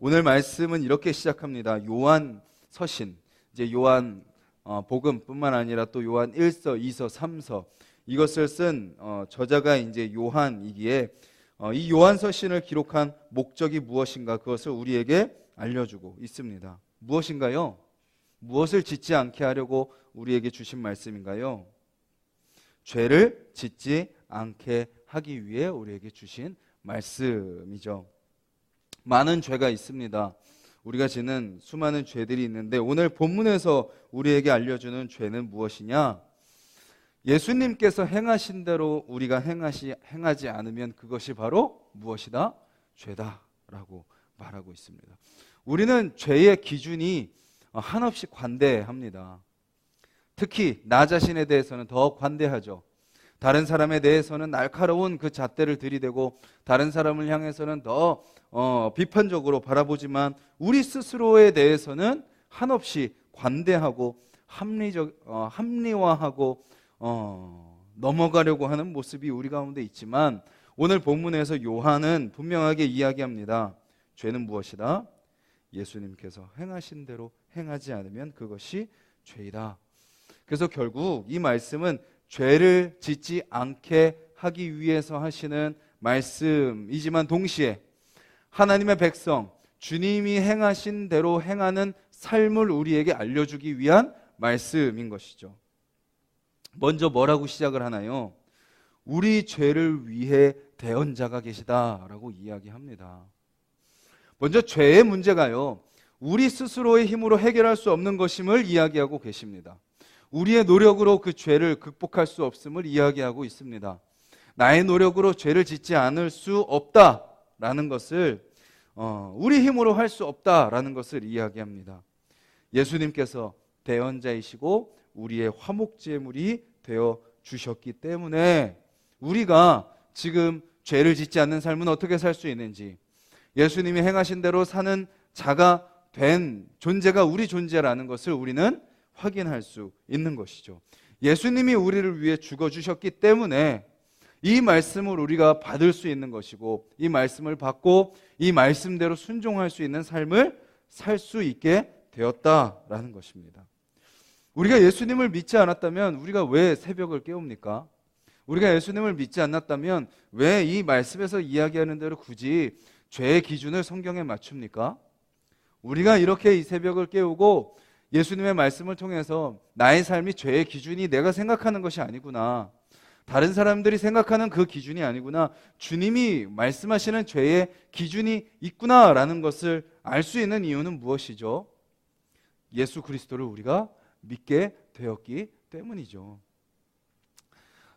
오늘 말씀은 이렇게 시작합니다. 요한 서신, 이제 요한 복음뿐만 아니라 또 요한 1서, 2서, 3서 이것을 쓴 저자가 이제 요한이기에 이 요한 서신을 기록한 목적이 무엇인가 그것을 우리에게 알려주고 있습니다. 무엇인가요? 무엇을 짓지 않게 하려고 우리에게 주신 말씀인가요? 죄를 짓지 않게 하기 위해 우리에게 주신 말씀이죠. 많은 죄가 있습니다. 우리가 지는 수많은 죄들이 있는데 오늘 본문에서 우리에게 알려주는 죄는 무엇이냐? 예수님께서 행하신 대로 우리가 행하지 않으면 그것이 바로 무엇이다? 죄다라고 말하고 있습니다. 우리는 죄의 기준이 한없이 관대합니다. 특히 나 자신에 대해서는 더 관대하죠. 다른 사람에 대해서는 날카로운 그 잣대를 들이대고 다른 사람을 향해서는 더 비판적으로 바라보지만 우리 스스로에 대해서는 한없이 관대하고 합리화하고 넘어가려고 하는 모습이 우리 가운데 있지만 오늘 본문에서 요한은 분명하게 이야기합니다. 죄는 무엇이다? 예수님께서 행하신 대로 행하지 않으면 그것이 죄이다. 그래서 결국 이 말씀은 죄를 짓지 않게 하기 위해서 하시는 말씀이지만 동시에 하나님의 백성, 주님이 행하신 대로 행하는 삶을 우리에게 알려주기 위한 말씀인 것이죠. 먼저 뭐라고 시작을 하나요? 우리 죄를 위해 대언자가 계시다라고 이야기합니다. 먼저 죄의 문제가요, 우리 스스로의 힘으로 해결할 수 없는 것임을 이야기하고 계십니다. 우리의 노력으로 그 죄를 극복할 수 없음을 이야기하고 있습니다. 나의 노력으로 죄를 짓지 않을 수 없다라는 것을 우리 힘으로 할 수 없다라는 것을 이야기합니다. 예수님께서 대언자이시고 우리의 화목제물이 되어 주셨기 때문에 우리가 지금 죄를 짓지 않는 삶은 어떻게 살 수 있는지, 예수님이 행하신 대로 사는 자가 된 존재가 우리 존재라는 것을 우리는 확인할 수 있는 것이죠. 예수님이 우리를 위해 죽어주셨기 때문에 이 말씀을 우리가 받을 수 있는 것이고 이 말씀을 받고 이 말씀대로 순종할 수 있는 삶을 살 수 있게 되었다라는 것입니다. 우리가 예수님을 믿지 않았다면 우리가 왜 새벽을 깨웁니까? 우리가 예수님을 믿지 않았다면 왜 이 말씀에서 이야기하는 대로 굳이 죄의 기준을 성경에 맞춥니까? 우리가 이렇게 이 새벽을 깨우고 예수님의 말씀을 통해서 나의 삶이 죄의 기준이 내가 생각하는 것이 아니구나, 다른 사람들이 생각하는 그 기준이 아니구나, 주님이 말씀하시는 죄의 기준이 있구나라는 것을 알 수 있는 이유는 무엇이죠? 예수 그리스도를 우리가 믿게 되었기 때문이죠.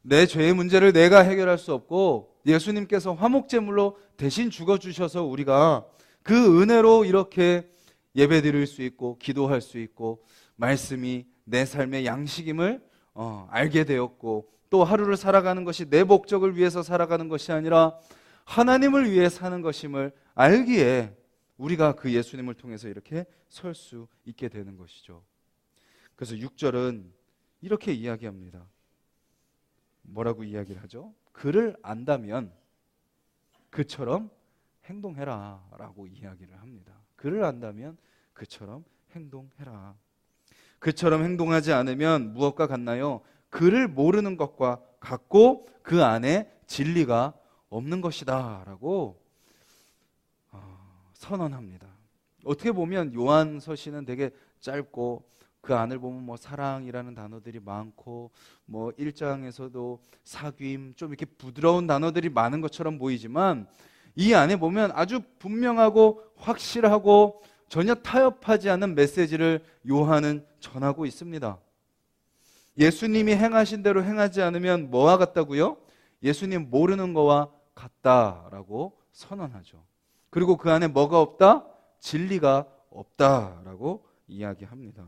내 죄의 문제를 내가 해결할 수 없고 예수님께서 화목제물로 대신 죽어주셔서 우리가 그 은혜로 이렇게 예배드릴 수 있고 기도할 수 있고 말씀이 내 삶의 양식임을 알게 되었고, 또 하루를 살아가는 것이 내 목적을 위해서 살아가는 것이 아니라 하나님을 위해 사는 것임을 알기에 우리가 그 예수님을 통해서 이렇게 설 수 있게 되는 것이죠. 그래서 6절은 이렇게 이야기합니다. 뭐라고 이야기를 하죠? 그를 안다면 그처럼 행동해라 라고 이야기를 합니다. 그를 안다면 그처럼 행동해라. 그처럼 행동하지 않으면 무엇과 같나요? 그를 모르는 것과 같고 그 안에 진리가 없는 것이다 라고 선언합니다. 어떻게 보면 요한 서신은 되게 짧고 그 안을 보면 뭐 사랑이라는 단어들이 많고 뭐 1장에서도 사귐, 좀 이렇게 부드러운 단어들이 많은 것처럼 보이지만 이 안에 보면 아주 분명하고 확실하고 전혀 타협하지 않는 메시지를 요한은 전하고 있습니다. 예수님이 행하신 대로 행하지 않으면 뭐와 같다고요? 예수님 모르는 거와 같다라고 선언하죠. 그리고 그 안에 뭐가 없다? 진리가 없다라고 이야기합니다.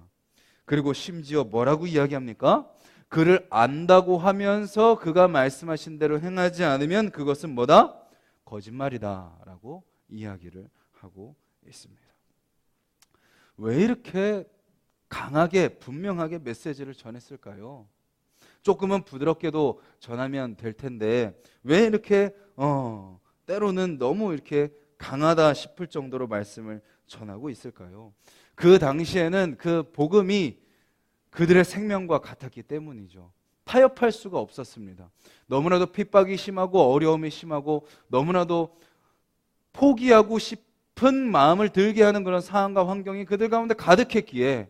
그리고 심지어 뭐라고 이야기합니까? 그를 안다고 하면서 그가 말씀하신 대로 행하지 않으면 그것은 뭐다? 거짓말이다 라고 이야기를 하고 있습니다. 왜 이렇게 강하게 분명하게 메시지를 전했을까요? 조금은 부드럽게도 전하면 될 텐데 왜 이렇게 때로는 너무 이렇게 강하다 싶을 정도로 말씀을 전하고 있을까요? 그 당시에는 그 복음이 그들의 생명과 같았기 때문이죠. 타협할 수가 없었습니다. 너무나도 핍박이 심하고 어려움이 심하고 너무나도 포기하고 싶은 마음을 들게 하는 그런 상황과 환경이 그들 가운데 가득했기에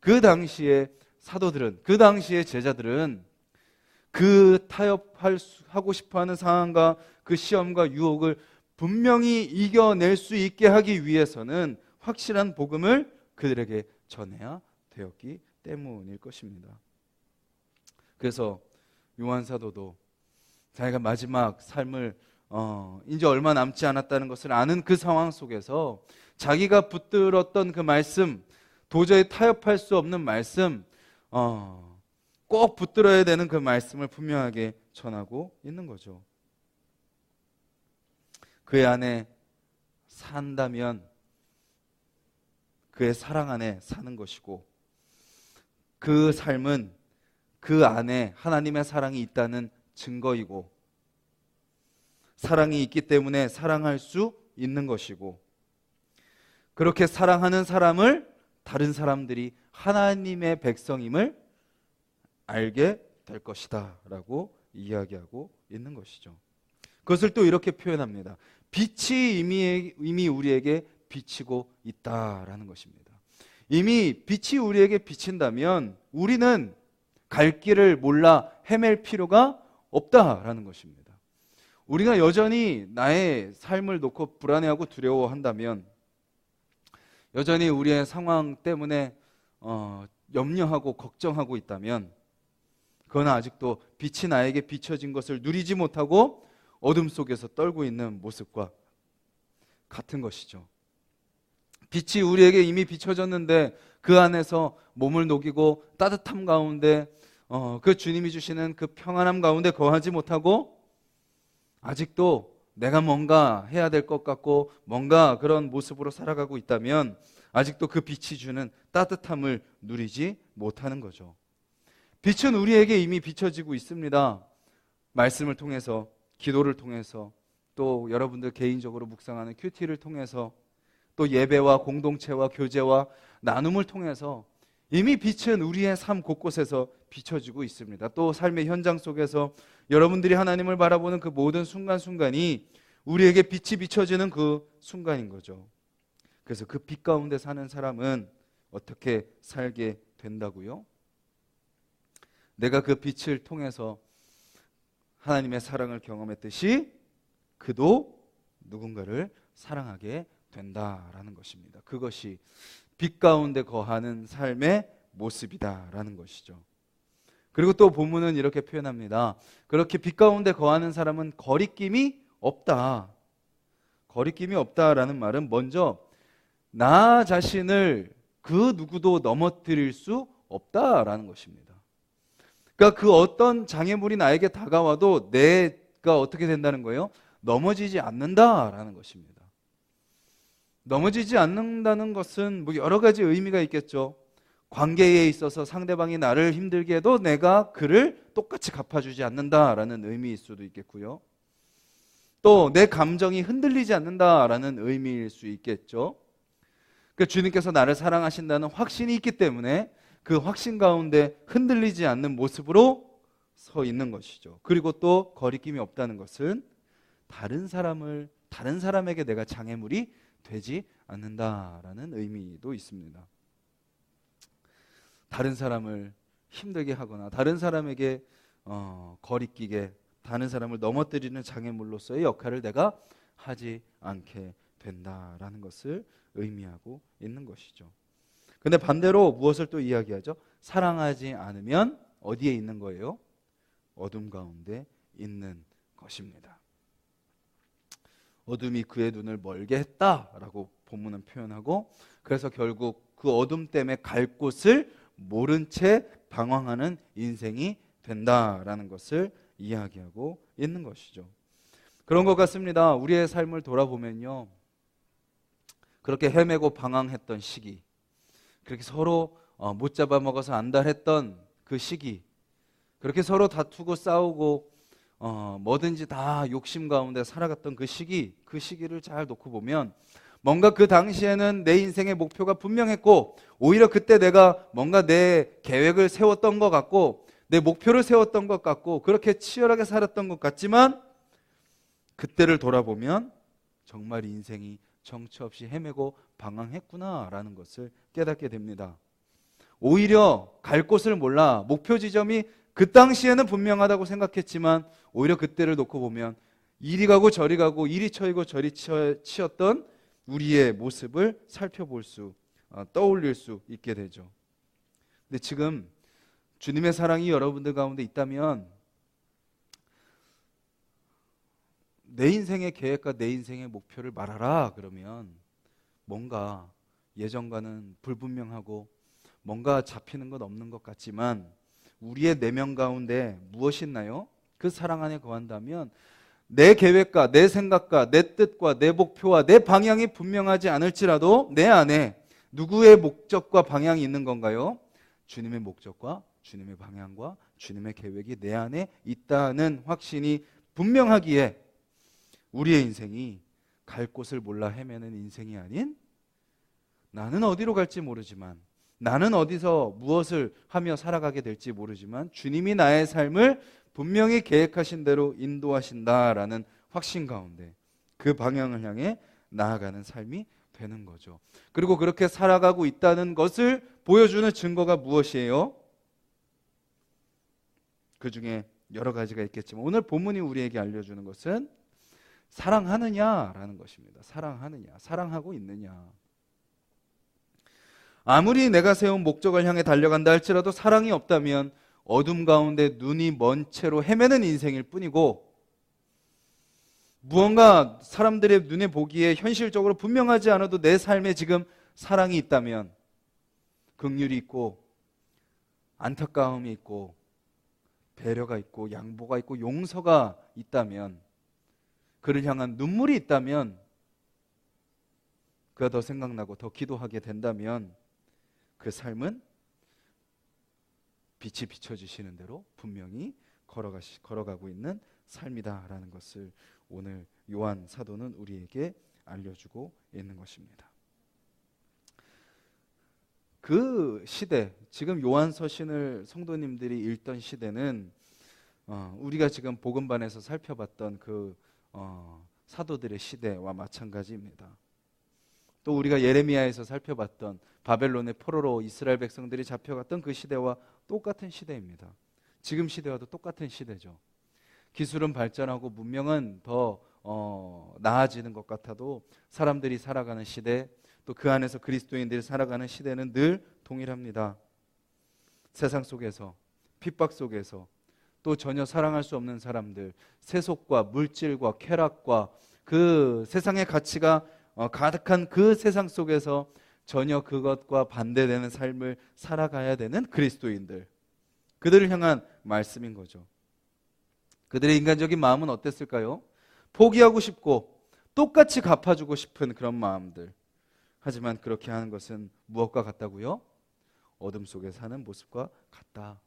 그 당시에 사도들은, 그 당시에 제자들은 그 타협하고 싶어하는 상황과 그 시험과 유혹을 분명히 이겨낼 수 있게 하기 위해서는 확실한 복음을 그들에게 전해야 되었기 때문일 것입니다. 그래서 요한 사도도 자기가 마지막 삶을 이제 얼마 남지 않았다는 것을 아는 그 상황 속에서 자기가 붙들었던 그 말씀, 도저히 타협할 수 없는 말씀, 꼭 붙들어야 되는 그 말씀을 분명하게 전하고 있는 거죠. 그의 안에 산다면 그의 사랑 안에 사는 것이고, 그 삶은 그 안에 하나님의 사랑이 있다는 증거이고, 사랑이 있기 때문에 사랑할 수 있는 것이고, 그렇게 사랑하는 사람을 다른 사람들이 하나님의 백성임을 알게 될 것이다 라고 이야기하고 있는 것이죠. 그것을 또 이렇게 표현합니다. 빛이 이미 우리에게 비치고 있다라는 것입니다. 이미 빛이 우리에게 비친다면 우리는 갈 길을 몰라 헤맬 필요가 없다라는 것입니다. 우리가 여전히 나의 삶을 놓고 불안해하고 두려워한다면, 여전히 우리의 상황 때문에 염려하고 걱정하고 있다면, 그건 아직도 빛이 나에게 비춰진 것을 누리지 못하고 어둠 속에서 떨고 있는 모습과 같은 것이죠. 빛이 우리에게 이미 비춰졌는데 그 안에서 몸을 녹이고 따뜻함 가운데 그 주님이 주시는 그 평안함 가운데 거하지 못하고 아직도 내가 뭔가 해야 될 것 같고 뭔가 그런 모습으로 살아가고 있다면 아직도 그 빛이 주는 따뜻함을 누리지 못하는 거죠. 빛은 우리에게 이미 비춰지고 있습니다. 말씀을 통해서, 기도를 통해서, 또 여러분들 개인적으로 묵상하는 큐티를 통해서, 또 예배와 공동체와 교제와 나눔을 통해서 이미 빛은 우리의 삶 곳곳에서 비춰지고 있습니다. 또 삶의 현장 속에서 여러분들이 하나님을 바라보는 그 모든 순간순간이 우리에게 빛이 비춰지는 그 순간인 거죠. 그래서 그 빛 가운데 사는 사람은 어떻게 살게 된다고요? 내가 그 빛을 통해서 하나님의 사랑을 경험했듯이 그도 누군가를 사랑하게 된다라는 것입니다. 그것이 빛 가운데 거하는 삶의 모습이다라는 것이죠. 그리고 또 본문은 이렇게 표현합니다. 그렇게 빛 가운데 거하는 사람은 거리낌이 없다. 거리낌이 없다라는 말은 먼저 나 자신을 그 누구도 넘어뜨릴 수 없다라는 것입니다. 그러니까 그 어떤 장애물이 나에게 다가와도 내가 어떻게 된다는 거예요? 넘어지지 않는다라는 것입니다. 넘어지지 않는다는 것은 뭐 여러 가지 의미가 있겠죠. 관계에 있어서 상대방이 나를 힘들게 해도 내가 그를 똑같이 갚아주지 않는다라는 의미일 수도 있겠고요. 또 내 감정이 흔들리지 않는다라는 의미일 수 있겠죠. 그러니까 주님께서 나를 사랑하신다는 확신이 있기 때문에 그 확신 가운데 흔들리지 않는 모습으로 서 있는 것이죠. 그리고 또 거리낌이 없다는 것은 다른 사람에게 내가 장애물이 되지 않는다라는 의미도 있습니다. 다른 사람을 힘들게 하거나 다른 사람에게 거리끼게, 다른 사람을 넘어뜨리는 장애물로서의 역할을 내가 하지 않게 된다라는 것을 의미하고 있는 것이죠. 근데 반대로 무엇을 또 이야기하죠? 사랑하지 않으면 어디에 있는 거예요? 어둠 가운데 있는 것입니다. 어둠이 그의 눈을 멀게 했다라고 본문은 표현하고, 그래서 결국 그 어둠 때문에 갈 곳을 모른 채 방황하는 인생이 된다라는 것을 이야기하고 있는 것이죠. 그런 것 같습니다. 우리의 삶을 돌아보면요, 그렇게 헤매고 방황했던 시기, 그렇게 서로 못 잡아먹어서 안달했던 그 시기, 그렇게 서로 다투고 싸우고 뭐든지 다 욕심 가운데 살아갔던 그 시기를 잘 놓고 보면 뭔가 그 당시에는 내 인생의 목표가 분명했고 오히려 그때 내가 뭔가 내 계획을 세웠던 것 같고 내 목표를 세웠던 것 같고 그렇게 치열하게 살았던 것 같지만 그때를 돌아보면 정말 인생이 정처 없이 헤매고 방황했구나라는 것을 깨닫게 됩니다. 오히려 갈 곳을 몰라 목표 지점이 그 당시에는 분명하다고 생각했지만 오히려 그때를 놓고 보면 이리 가고 저리 가고 이리 쳐이고 저리 치였던 우리의 모습을 살펴볼 수 떠올릴 수 있게 되죠. 근데 지금 주님의 사랑이 여러분들 가운데 있다면 내 인생의 계획과 내 인생의 목표를 말하라 그러면 뭔가 예전과는 불분명하고 뭔가 잡히는 것 없는 것 같지만 우리의 내면 가운데 무엇이 있나요? 그 사랑 안에 거한다면 내 계획과 내 생각과 내 뜻과 내 목표와 내 방향이 분명하지 않을지라도 내 안에 누구의 목적과 방향이 있는 건가요? 주님의 목적과 주님의 방향과 주님의 계획이 내 안에 있다는 확신이 분명하기에 우리의 인생이 갈 곳을 몰라 헤매는 인생이 아닌 나는 어디로 갈지 모르지만 나는 어디서 무엇을 하며 살아가게 될지 모르지만 주님이 나의 삶을 분명히 계획하신 대로 인도하신다라는 확신 가운데 그 방향을 향해 나아가는 삶이 되는 거죠. 그리고 그렇게 살아가고 있다는 것을 보여주는 증거가 무엇이에요? 그 중에 여러 가지가 있겠지만 오늘 본문이 우리에게 알려주는 것은 사랑하느냐라는 것입니다. 사랑하느냐, 사랑하고 있느냐. 아무리 내가 세운 목적을 향해 달려간다 할지라도 사랑이 없다면 어둠 가운데 눈이 먼 채로 헤매는 인생일 뿐이고 무언가 사람들의 눈에 보기에 현실적으로 분명하지 않아도 내 삶에 지금 사랑이 있다면 긍휼이 있고 안타까움이 있고 배려가 있고 양보가 있고 용서가 있다면 그를 향한 눈물이 있다면 그가 더 생각나고 더 기도하게 된다면 그 삶은 빛이 비춰주시는 대로 분명히 걸어가고 있는 삶이다라는 것을 오늘 요한 사도는 우리에게 알려주고 있는 것입니다. 그 시대, 지금 요한 서신을 성도님들이 읽던 시대는 우리가 지금 복음반에서 살펴봤던 그 사도들의 시대와 마찬가지입니다. 또 우리가 예레미야에서 살펴봤던 바벨론의 포로로 이스라엘 백성들이 잡혀갔던 그 시대와 똑같은 시대입니다. 지금 시대와도 똑같은 시대죠. 기술은 발전하고 문명은 더 나아지는 것 같아도 사람들이 살아가는 시대, 또 그 안에서 그리스도인들이 살아가는 시대는 늘 동일합니다. 세상 속에서, 핍박 속에서, 또 전혀 사랑할 수 없는 사람들, 세속과 물질과 쾌락과 그 세상의 가치가 가득한 그 세상 속에서 전혀 그것과 반대되는 삶을 살아가야 되는 그리스도인들, 그들을 향한 말씀인 거죠. 그들의 인간적인 마음은 어땠을까요? 포기하고 싶고 똑같이 갚아주고 싶은 그런 마음들. 하지만 그렇게 하는 것은 무엇과 같다고요? 어둠 속에 사는 모습과 같다.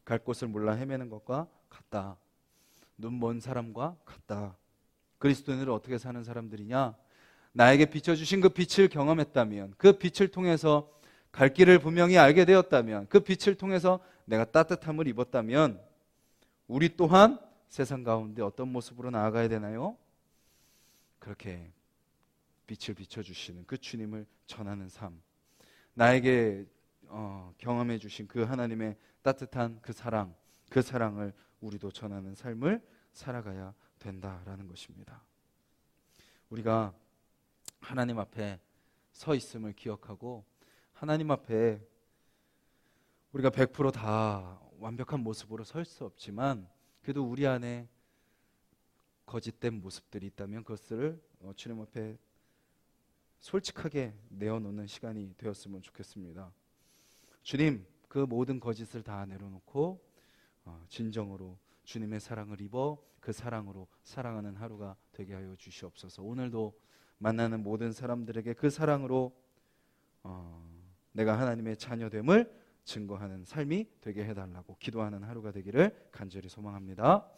갈 곳을 몰라 헤매는 것과 같다. 눈 먼 사람과 같다. 그리스도인들은 어떻게 사는 사람들이냐? 나에게 비춰주신 그 빛을 경험했다면, 그 빛을 통해서 갈 길을 분명히 알게 되었다면, 그 빛을 통해서 내가 따뜻함을 입었다면 우리 또한 세상 가운데 어떤 모습으로 나아가야 되나요? 그렇게 빛을 비춰주시는 그 주님을 전하는 삶, 나에게 경험해 주신 그 하나님의 따뜻한 그 사랑을 우리도 전하는 삶을 살아가야 된다라는 것입니다. 우리가 하나님 앞에 서 있음을 기억하고 하나님 앞에 우리가 100% 다 완벽한 모습으로 설 수 없지만 그래도 우리 안에 거짓된 모습들이 있다면 그것을 주님 앞에 솔직하게 내어놓는 시간이 되었으면 좋겠습니다. 주님, 그 모든 거짓을 다 내려놓고 진정으로 주님의 사랑을 입어 그 사랑으로 사랑하는 하루가 되게 하여 주시옵소서. 오늘도 만나는 모든 사람들에게 그 사랑으로 내가 하나님의 자녀됨을 증거하는 삶이 되게 해달라고 기도하는 하루가 되기를 간절히 소망합니다.